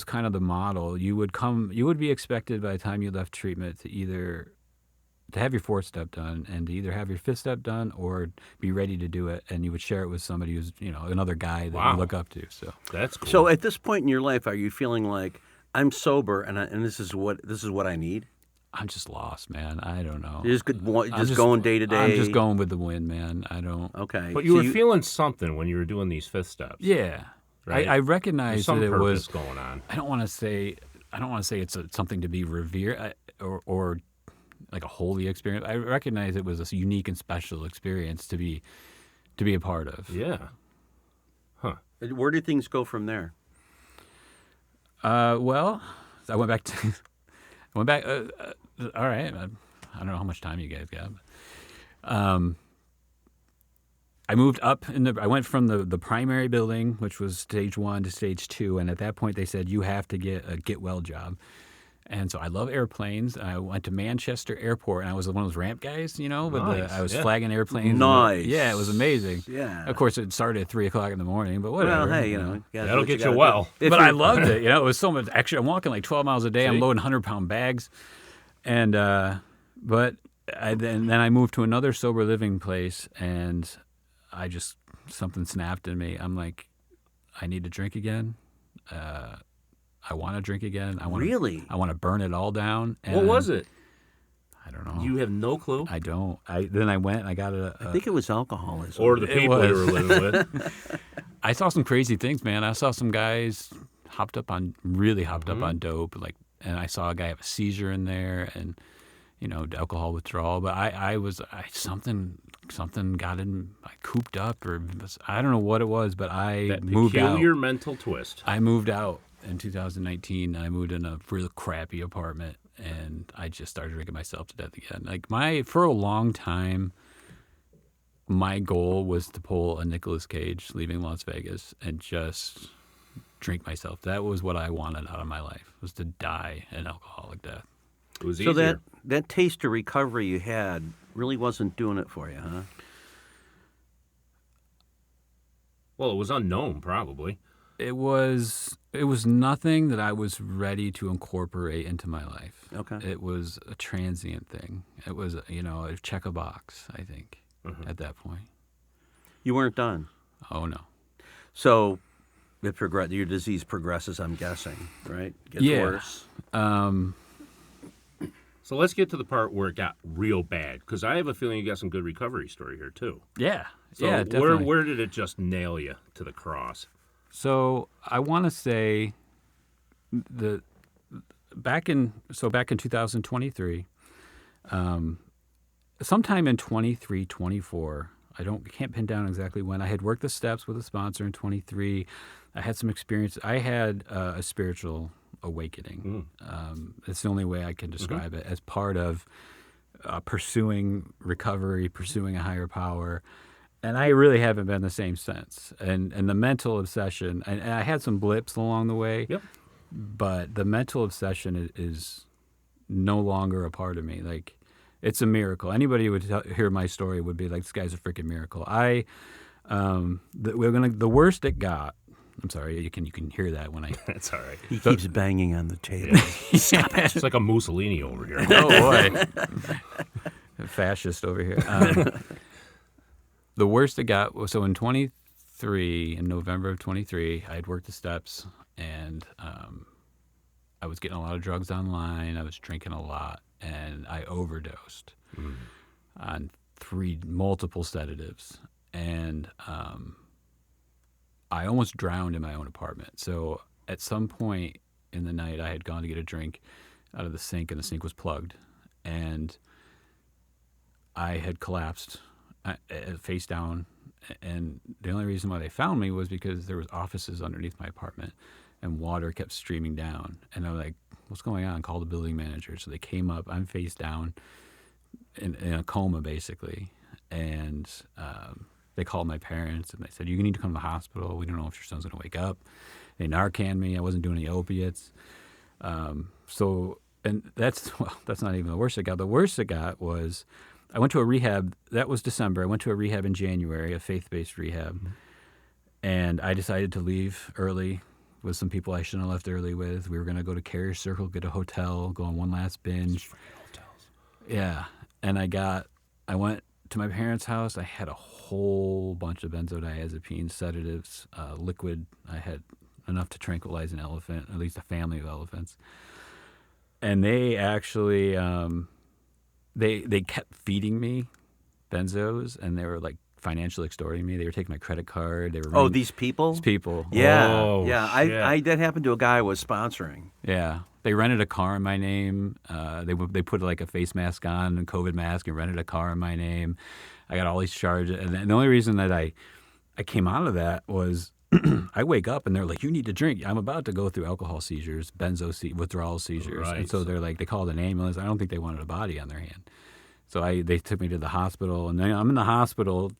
kind of the model. You would be expected by the time you left treatment to have your 4th step done and to either have your 5th step done or be ready to do it, and you would share it with somebody who's another guy that you look up to. So that's cool. So at this point in your life, are you feeling like I'm sober and this is what I need? I'm just lost, man. I don't know. You're just going day to day. I'm just going with the wind, man. I don't. Okay. But you were feeling something when you were doing these 5th steps. Yeah, right? I recognize There's some that it was going on. I don't want to say it's something to be revered or like a holy experience. I recognize it was a unique and special experience to be a part of. Yeah. Huh. Where did things go from there? Well, I went back to. All right. I don't know how much time you guys got. I moved up I went from the primary building, which was stage 1 to stage 2, and at that point they said you have to get a get well job. And so I love airplanes. I went to Manchester Airport, and I was one of those ramp guys, Nice. I was flagging airplanes. Nice. Yeah, it was amazing. Yeah. Of course, it started at 3 o'clock in the morning, but whatever. Well, hey, That'll get you well. But I loved it. It was so much extra. I'm walking like 12 miles a day. I'm loading 100-pound bags. And then I moved to another sober living place, and something snapped in me. I'm like, I need to drink again. I want to drink again. I want to burn it all down. And What was it? I don't know. You have no clue? I don't. Then I went and I got I think it was alcoholism. Or the people you were living with. I saw some crazy things, man. I saw some guys hopped up on dope, and I saw a guy have a seizure in there, and alcohol withdrawal. But something got in. I cooped up, or I don't know what it was, but I moved out. Peculiar mental twist. I moved out in 2019. And I moved in a real crappy apartment, and I just started drinking myself to death again. For a long time, my goal was to pull a Nicolas Cage leaving Las Vegas and just drink myself. That was what I wanted out of my life, was to die an alcoholic death. It was So easier. that taste of recovery you had really wasn't doing it for you, huh? Well, it was unknown, probably. It was nothing that I was ready to incorporate into my life. Okay. It was a transient thing. It was, a check a box, I think, at that point. You weren't done. Oh, no. So your disease progresses, I'm guessing, right? Gets Yeah. worse. So let's get to the part where it got real bad, because I have a feeling you got some good recovery story here, too. Yeah. So yeah, definitely. where did it just nail you to the cross? So I want to say back in 2023, sometime in 23, 24, I can't pin down exactly when. I had worked the steps with a sponsor in 23. I had some experience. I had a spiritual awakening. It's the only way I can describe it, as part of pursuing recovery, pursuing a higher power. And I really haven't been the same since. And the mental obsession, and I had some blips along the way, Yep. but the mental obsession is no longer a part of me. Like, it's a miracle. Anybody who would hear my story would be like, this guy's a freaking miracle. The worst it got, I'm sorry, you can hear that when I... That's all right. He keeps banging on the table. Stop it. It's like a Mussolini over here. Oh, boy. Fascist over here. The worst it got was, so in 23, in November of 23, I had worked the steps, and I was getting a lot of drugs online. I was drinking a lot, and I overdosed on multiple sedatives. And I almost drowned in my own apartment. So at some point in the night, I had gone to get a drink out of the sink, and the sink was plugged. And I had collapsed face down. And the only reason why they found me was because there was offices underneath my apartment, and water kept streaming down. And I was like, what's going on? Call the building manager. So they came up. I'm face down in a coma, basically. And they called my parents, and they said, you need to come to the hospital. We don't know if your son's going to wake up. They Narcaned me. I wasn't doing any opiates. And that's not even the worst it got. The worst it got was I went to a rehab. That was December. I went to a rehab in January, a faith-based rehab. And I decided to leave early with some people I shouldn't have left early with. We were going to go to Carrier Circle, get a hotel, go on one last binge. Yeah. And I went to my parents' house. I had a whole bunch of benzodiazepines, sedatives, liquid. I had enough to tranquilize an elephant, at least a family of elephants. And they actually, they kept feeding me benzos, and they were like financially extorting me. They were taking my credit card. They were These people? These people. Yeah, Oh, yeah. shit. That happened to a guy I was sponsoring. Yeah. They rented a car in my name. They put like a face mask on and COVID mask and rented a car in my name. I got all these charges. And the only reason that I came out of that was I wake up and they're like, you need to drink. I'm about to go through alcohol seizures, withdrawal seizures. Right. And so they're like, they called an ambulance. I don't think they wanted a body on their hand. So they took me to the hospital, and then I'm in the hospital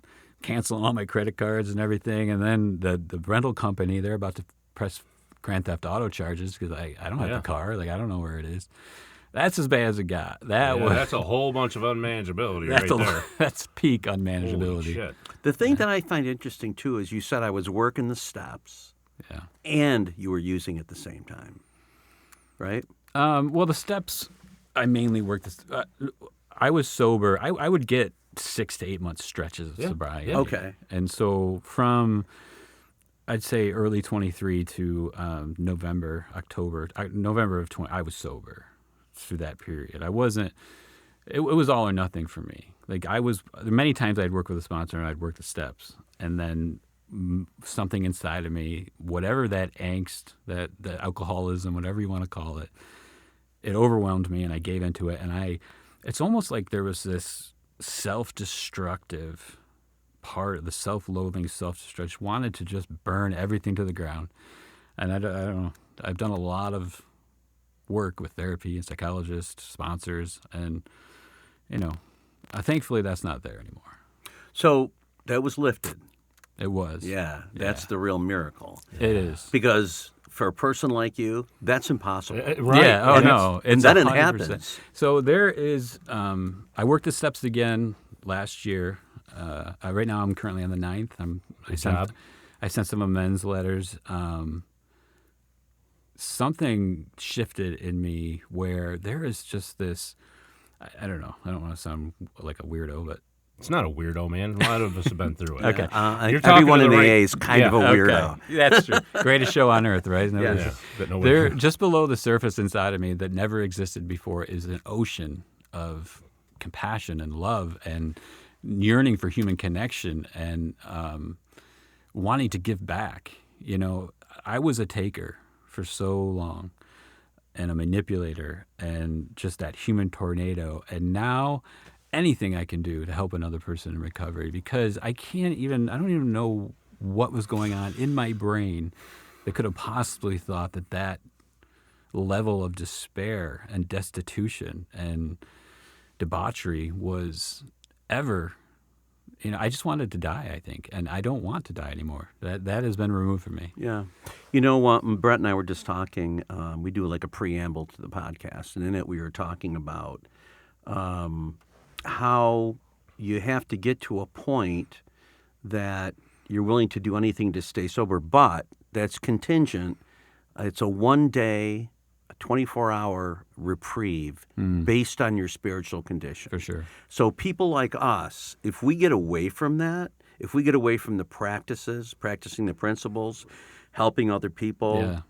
canceling all my credit cards and everything. And then the rental company, they're about to press Grand Theft Auto charges because I don't have the car. Like, I don't know where it is. That's as bad as it got. That's a whole bunch of unmanageability right there. That's peak Holy unmanageability. shit. The thing that I find interesting, too, is you said I was working the steps Yeah. and you were using at the same time, right? Well, the steps, I mainly worked. I was sober. I would get 6 to 8 month stretches of sobriety. Yeah. Okay. And so from, I'd say early 23 to November of 20, I was sober through that period. I wasn't, it was all or nothing for me. Like, many times I'd work with a sponsor and I'd work the steps, and then something inside of me, whatever that angst, that alcoholism, whatever you want to call it, it overwhelmed me, and I gave into it. And it's almost like there was this self-destructive part, the self-loathing, self-destruction, wanted to just burn everything to the ground. And I don't know. I've done a lot of work with therapy and psychologists, sponsors, and thankfully that's not there anymore. So that was lifted. It was. Yeah, that's the real miracle. It is. Because for a person like you, that's impossible. Right. Yeah. Oh, And no. It's then it 100%. happens. So there is, I worked the steps again last year. Right now I'm currently on the 9th. I sent some amends letters. Something shifted in me where there is just this, I don't know. I don't want to sound like a weirdo, but It's not a weirdo, man. A lot of us have been through it. Okay. You're talking Everyone to in the the right- AA is kind of a weirdo. Okay. That's true. Greatest show on earth, right? No, Yeah. But no There, one- just below the surface inside of me that never existed before is an ocean of compassion and love and yearning for human connection and wanting to give back. You know, I was a taker for so long and a manipulator and just that human tornado. And now anything I can do to help another person in recovery, because I don't even know what was going on in my brain that could have possibly thought that level of despair and destitution and debauchery was ever, I just wanted to die, I think, and I don't want to die anymore. That has been removed from me. Yeah. You know what? Brett and I were just talking. We do like a preamble to the podcast, and in it we were talking about how you have to get to a point that you're willing to do anything to stay sober, but that's contingent. It's a 1-day, a 24-hour reprieve based on your spiritual condition. For sure. So people like us, if we get away from that, if we get away from the practices, practicing the principles, helping other people, Yeah.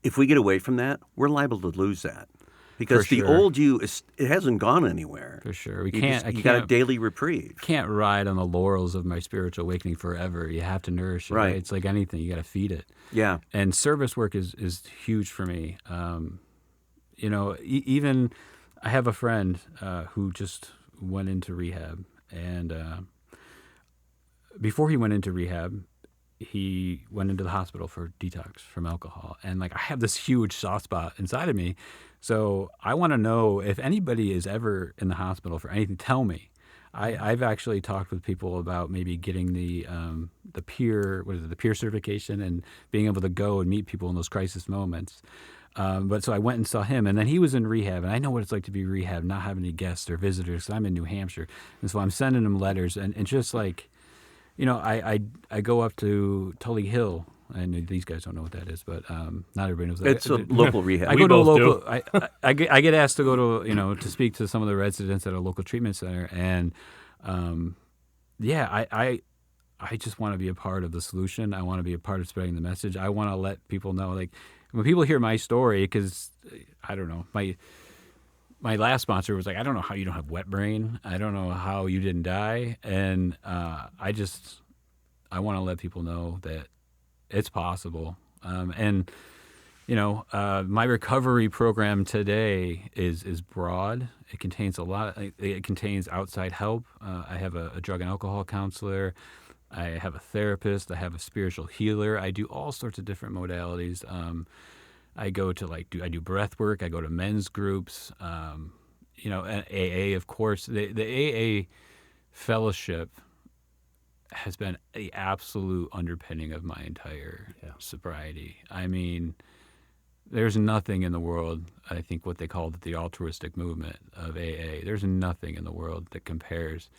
if we get away from that, we're liable to lose that. Because For the sure. old you, it hasn't gone anywhere. For sure. You got a daily reprieve. Can't ride on the laurels of my spiritual awakening forever. You have to nourish it. Right. It's like anything. You got to feed it. Yeah. And service work is huge for me. Even I have a friend who just went into rehab, and before he went into rehab, he went into the hospital for detox from alcohol. And I have this huge soft spot inside of me. So I want to know if anybody is ever in the hospital for anything, tell me. I've actually talked with people about maybe getting the peer certification and being able to go and meet people in those crisis moments. But so I went and saw him, and then he was in rehab, and I know what it's like to be rehab, not having any guests or visitors. 'Cause I'm in New Hampshire, and so I'm sending him letters, and just I go up to Tully Hill. I know these guys don't know what that is, but not everybody knows that. It's a local rehab. I We go to a both local. I get asked to go to to speak to some of the residents at a local treatment center, and I just want to be a part of the solution. I want to be a part of spreading the message. I want to let people know, when people hear my story, because I don't know, my last sponsor was like, I don't know how you don't have wet brain. I don't know how you didn't die, and I want to let people know that it's possible. My recovery program today is broad. It contains it contains outside help. I have a drug and alcohol counselor. I have a therapist. I have a spiritual healer. I do all sorts of different modalities. I go to I do breath work. I go to men's groups. And AA, of course. The AA fellowship has been the absolute underpinning of my entire sobriety. I mean, there's nothing in the world, I think what they called the altruistic movement of AA, there's nothing in the world that compares.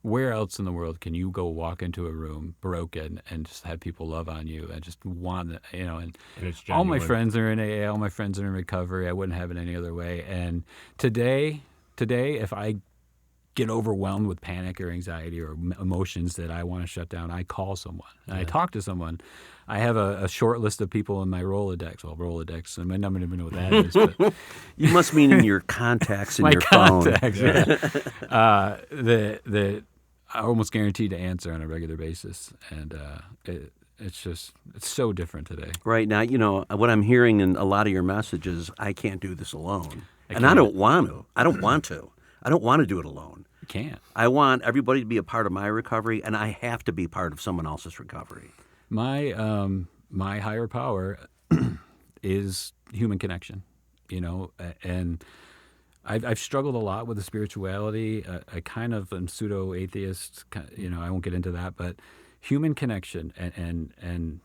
Where else in the world can you go walk into a room broken and just have people love on you and just want, and it's all my genuine. friends are in AA, all my friends are in recovery. I wouldn't have it any other way. And today, if I get overwhelmed with panic or anxiety or emotions that I want to shut down, I call someone and I talk to someone. I have a short list of people in my Rolodex. Well, Rolodex, and I don't even know what that is. But You must mean in your contacts in my your phone. contacts, yeah. That are almost guaranteed to answer on a regular basis, and it's so different today. Right now, what I'm hearing in a lot of your messages, I can't do this alone. I can't. don't want to. I don't want to. I don't want to do it alone. You can't. I want everybody to be a part of my recovery, and I have to be part of someone else's recovery. My higher power is human connection, and I've struggled a lot with the spirituality. I kind of am pseudo-atheist. I won't get into that, but human connection and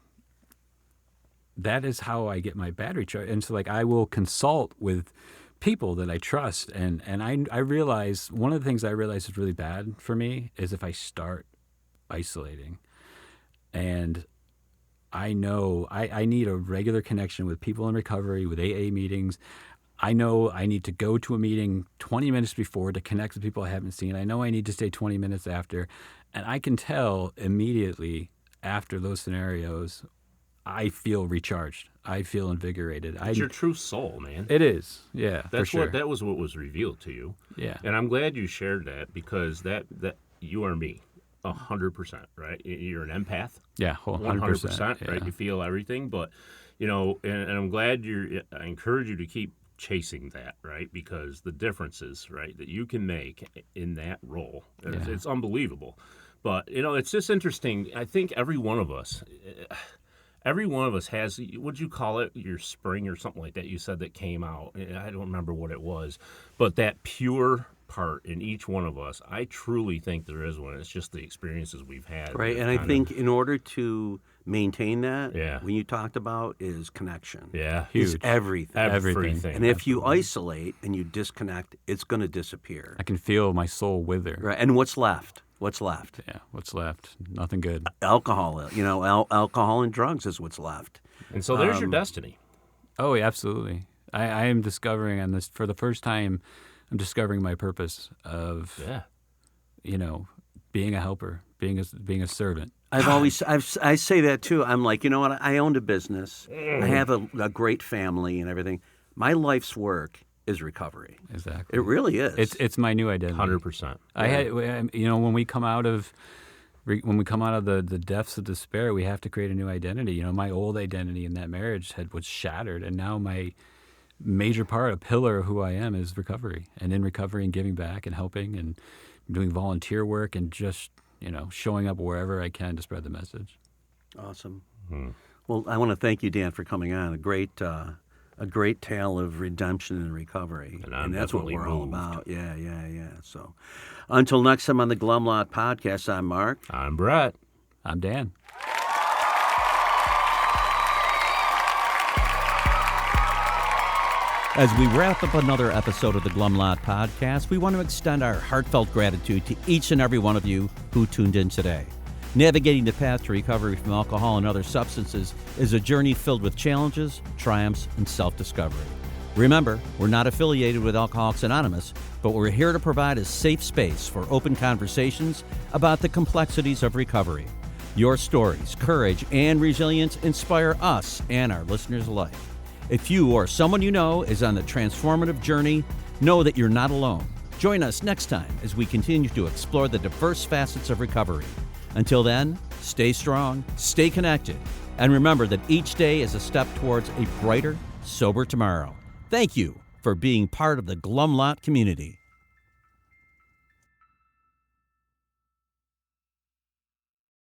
that is how I get my battery charge. And so, like, I will consult with people that I trust, and I realize one of the things I realize is really bad for me is if I start isolating, and I know I need a regular connection with people in recovery, with AA meetings. I know I need to go to a meeting 20 minutes before to connect with people I haven't seen. I know I need to stay 20 minutes after. And I can tell immediately after those scenarios, I feel recharged. I feel invigorated. It's your true soul, man. It is, yeah, That's for sure. that was what was revealed to you. Yeah. And I'm glad you shared that, because that you are me, 100%, right? You're an empath. Yeah, 100%, yeah. right? You feel everything, but, and I'm glad I encourage you to keep chasing that, right? Because the differences, right, that you can make in that role, it's unbelievable. But, it's just interesting. I think every one of us has, what'd you call it, your spring or something like that you said that came out. I don't remember what it was. But that pure part in each one of us, I truly think there is one. It's just the experiences we've had. Right, and I think in order to maintain that, when you talked about is connection. Yeah, huge. It's everything. And if you isolate and you disconnect, it's going to disappear. I can feel my soul wither. Right, and what's left? What's left? Yeah, what's left? Nothing good. Alcohol. Alcohol and drugs is what's left. And so there's your destiny. Oh, yeah, absolutely. I am discovering on this for the first time. I'm discovering my purpose of, being a helper, being a servant. I say that too. I'm like, you know what? I owned a business. I have a great family and everything. My life's work is recovery. Exactly. It really is. It's my new identity. 100%. I had, when we come out of the depths of despair, we have to create a new identity. My old identity in that marriage was shattered, and now my major part, a pillar of who I am, is recovery. And in recovery and giving back and helping and doing volunteer work and just, showing up wherever I can to spread the message. Awesome. Well, I want to thank you, Dan, for coming on. A great tale of redemption and recovery. And that's what we're all moved. about. Yeah. So until next time on the Glum Lot Podcast, I'm Mark. I'm Brett. I'm Dan. As we wrap up another episode of the Glum Lot Podcast, we want to extend our heartfelt gratitude to each and every one of you who tuned in today. Navigating the path to recovery from alcohol and other substances is a journey filled with challenges, triumphs, and self-discovery. Remember, we're not affiliated with Alcoholics Anonymous, but we're here to provide a safe space for open conversations about the complexities of recovery. Your stories, courage, and resilience inspire us and our listeners alike. If you or someone you know is on the transformative journey, know that you're not alone. Join us next time as we continue to explore the diverse facets of recovery. Until then, stay strong, stay connected, and remember that each day is a step towards a brighter, sober tomorrow. Thank you for being part of the Glum Lot community.